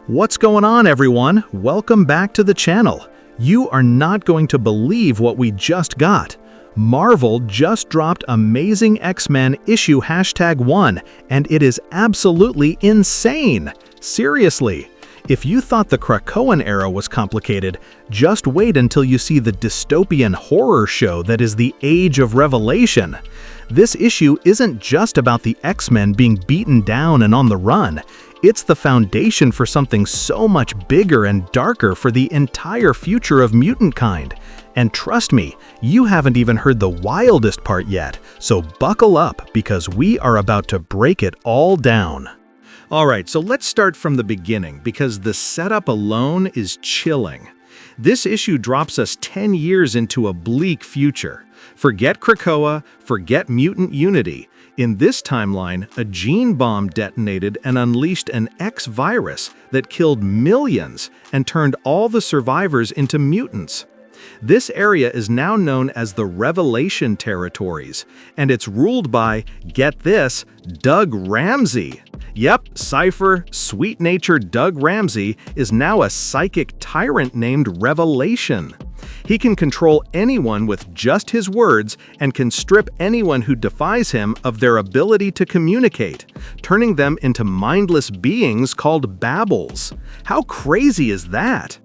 What's going on, everyone? Welcome back to the channel. You are not going to believe what we just got. Marvel just dropped Amazing X-Men issue #1, and it is absolutely insane. Seriously. If you thought the Krakoan era was complicated, just wait until you see the dystopian horror show that is the Age of Revelation. This issue isn't just about the X-Men being beaten down and on the run. It's the foundation for something so much bigger and darker for the entire future of mutant kind. And trust me, you haven't even heard the wildest part yet, so buckle up because we are about to break it all down. Alright, so let's start from the beginning because the setup alone is chilling. This issue drops us 10 years into a bleak future. Forget Krakoa, forget mutant unity. In this timeline, a gene bomb detonated and unleashed an X-virus that killed millions and turned all the survivors into mutants. This area is now known as the Revelation Territories, and it's ruled by, get this, Doug Ramsey. Yep, Cypher, sweet-natured Doug Ramsey is now a psychic tyrant named Revelation. He can control anyone with just his words and can strip anyone who defies him of their ability to communicate, turning them into mindless beings called babbles. How crazy is that?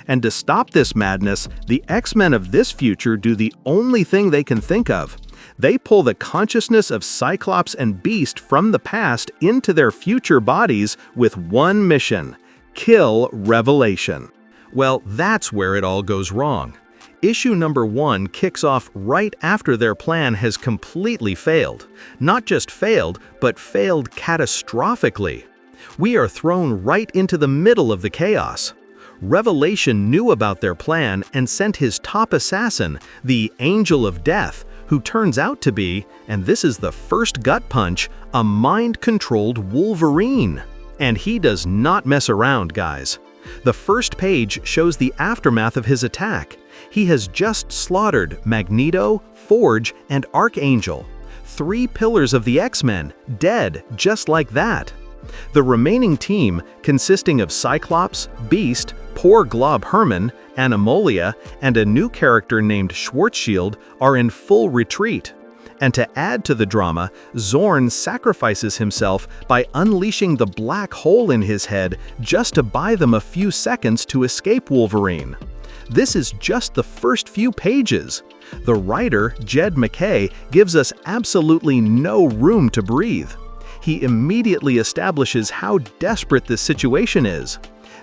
And to stop this madness, the X-Men of this future do the only thing they can think of. They pull the consciousness of Cyclops and Beast from the past into their future bodies with one mission: kill Revelation. Well, that's where it all goes wrong. Issue #1 kicks off right after their plan has completely failed. Not just failed, but failed catastrophically. We are thrown right into the middle of the chaos. Revelation knew about their plan and sent his top assassin, the Angel of Death, who turns out to be, and this is the first gut punch, a mind-controlled Wolverine. And he does not mess around, guys. The first page shows the aftermath of his attack. He has just slaughtered Magneto, Forge, and Archangel. 3 pillars of the X-Men, dead just like that. The remaining team, consisting of Cyclops, Beast, Poor Glob Herman, Anomalia, and a new character named Schwarzschild, are in full retreat. And to add to the drama, Zorn sacrifices himself by unleashing the black hole in his head just to buy them a few seconds to escape Wolverine. This is just the first few pages. The writer, MacKay, gives us absolutely no room to breathe. He immediately establishes how desperate this situation is.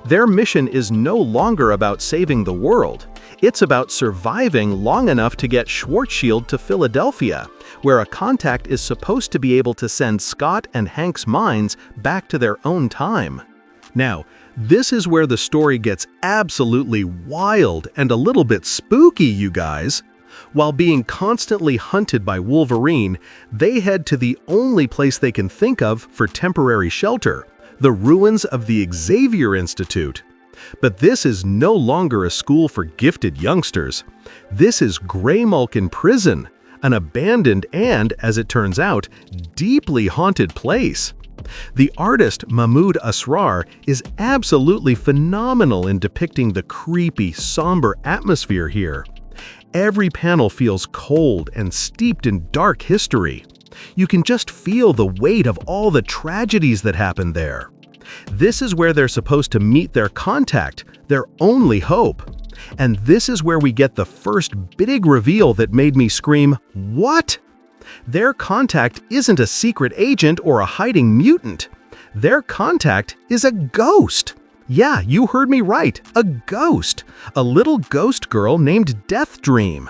Their mission is no longer about saving the world. It's about surviving long enough to get Schwarzschild to Philadelphia, where a contact is supposed to be able to send Scott and Hank's minds back to their own time. Now, this is where the story gets absolutely wild and a little bit spooky, you guys. While being constantly hunted by Wolverine, they head to the only place they can think of for temporary shelter, the ruins of the Xavier Institute. But this is no longer a school for gifted youngsters. This is Graymalkin Prison, an abandoned and, as it turns out, deeply haunted place. The artist Mahmud Asrar is absolutely phenomenal in depicting the creepy, somber atmosphere here. Every panel feels cold and steeped in dark history. You can just feel the weight of all the tragedies that happened there. This is where they're supposed to meet their contact, their only hope. And this is where we get the first big reveal that made me scream, "What?" Their contact isn't a secret agent or a hiding mutant. Their contact is a ghost. Yeah, you heard me right, a ghost. A little ghost girl named Death Dream.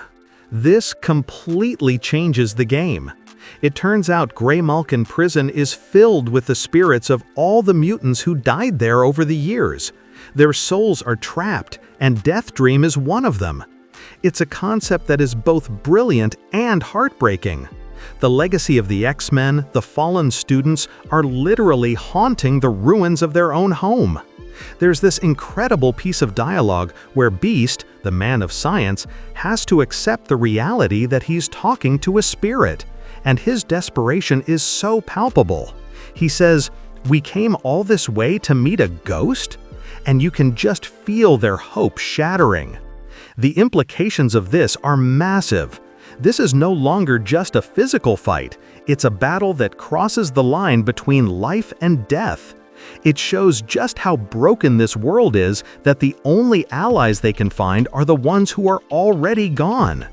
This completely changes the game. It turns out Graymalkin Prison is filled with the spirits of all the mutants who died there over the years. Their souls are trapped, and Death Dream is one of them. It's a concept that is both brilliant and heartbreaking. The legacy of the X-Men, the fallen students, are literally haunting the ruins of their own home. There's this incredible piece of dialogue where Beast, the man of science, has to accept the reality that he's talking to a spirit, and his desperation is so palpable. He says, "We came all this way to meet a ghost?" and you can just feel their hope shattering. The implications of this are massive. This is no longer just a physical fight, it's a battle that crosses the line between life and death. It shows just how broken this world is that the only allies they can find are the ones who are already gone.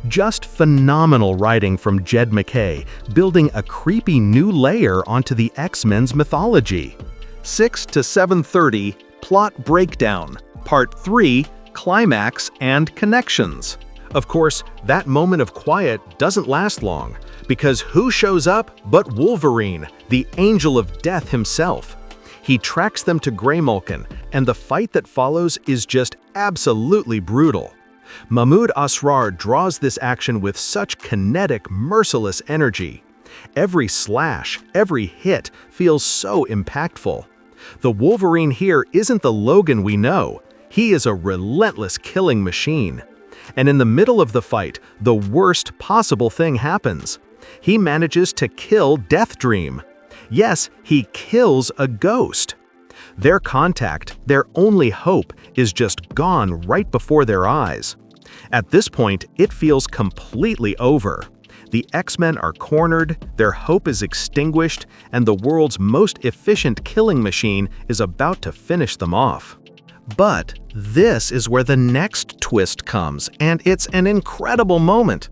Just phenomenal writing from Jed MacKay, building a creepy new layer onto the X-Men's mythology. 6 to 7:30, Plot Breakdown, Part 3, Climax and Connections. Of course, that moment of quiet doesn't last long, because who shows up but Wolverine, the Angel of Death himself? He tracks them to Graymalkin, and the fight that follows is just absolutely brutal. Mahmud Asrar draws this action with such kinetic, merciless energy. Every slash, every hit feels so impactful. The Wolverine here isn't the Logan we know. He is a relentless killing machine. And in the middle of the fight, the worst possible thing happens. He manages to kill Deathdream. Yes, he kills a ghost. Their contact, their only hope, is just gone right before their eyes. At this point, it feels completely over. The X-Men are cornered, their hope is extinguished, and the world's most efficient killing machine is about to finish them off. But this is where the next twist comes, and it's an incredible moment.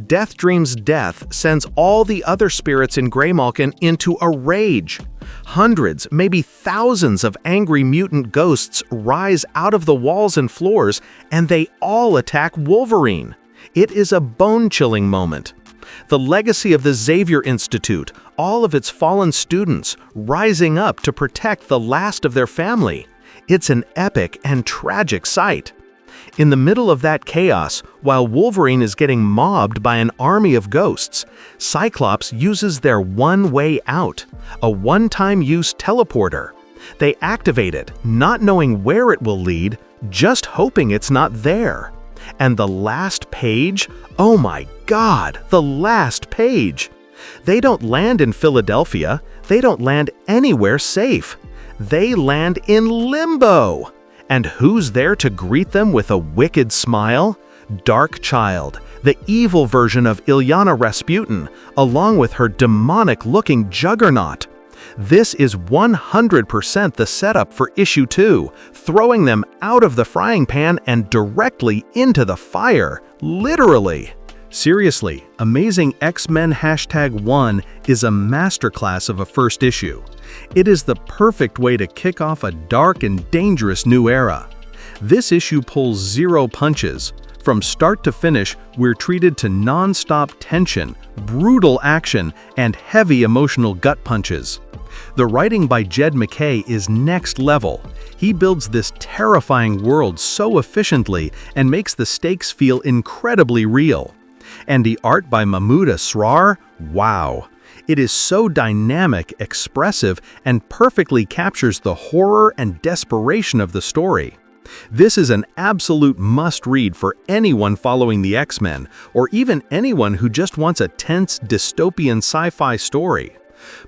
Deathdream's death sends all the other spirits in Graymalkin into a rage. Hundreds, maybe thousands of angry mutant ghosts rise out of the walls and floors, and they all attack Wolverine. It is a bone-chilling moment. The legacy of the Xavier Institute, all of its fallen students, rising up to protect the last of their family. It's an epic and tragic sight. In the middle of that chaos, while Wolverine is getting mobbed by an army of ghosts, Cyclops uses their one way out, a one-time use teleporter. They activate it, not knowing where it will lead, just hoping it's not there. And the last page? Oh my God, the last page! They don't land in Philadelphia, they don't land anywhere safe. They land in Limbo! And who's there to greet them with a wicked smile? Darkchild, the evil version of Illyana Rasputin, along with her demonic-looking juggernaut. This is 100% the setup for Issue 2, throwing them out of the frying pan and directly into the fire, literally. Seriously, Amazing X-Men #1 is a masterclass of a first issue. It is the perfect way to kick off a dark and dangerous new era. This issue pulls zero punches. From start to finish, we're treated to non-stop tension, brutal action, and heavy emotional gut punches. The writing by Jed MacKay is next level. He builds this terrifying world so efficiently and makes the stakes feel incredibly real. And the art by Mahmud Asrar? Wow! It is so dynamic, expressive, and perfectly captures the horror and desperation of the story. This is an absolute must-read for anyone following the X-Men, or even anyone who just wants a tense, dystopian sci-fi story.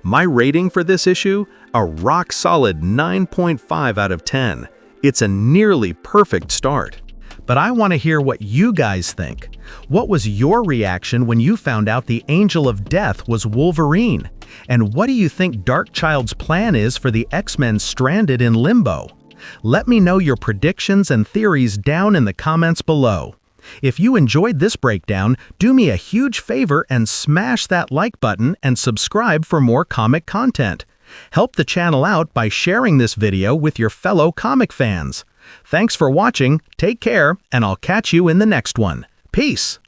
My rating for this issue? A rock-solid 9.5 out of 10. It's a nearly perfect start. But I want to hear what you guys think. What was your reaction when you found out the Angel of Death was Wolverine? And what do you think Darkchild's plan is for the X-Men stranded in Limbo? Let me know your predictions and theories down in the comments below. If you enjoyed this breakdown, do me a huge favor and smash that like button and subscribe for more comic content. Help the channel out by sharing this video with your fellow comic fans. Thanks for watching, take care, and I'll catch you in the next one. Peace!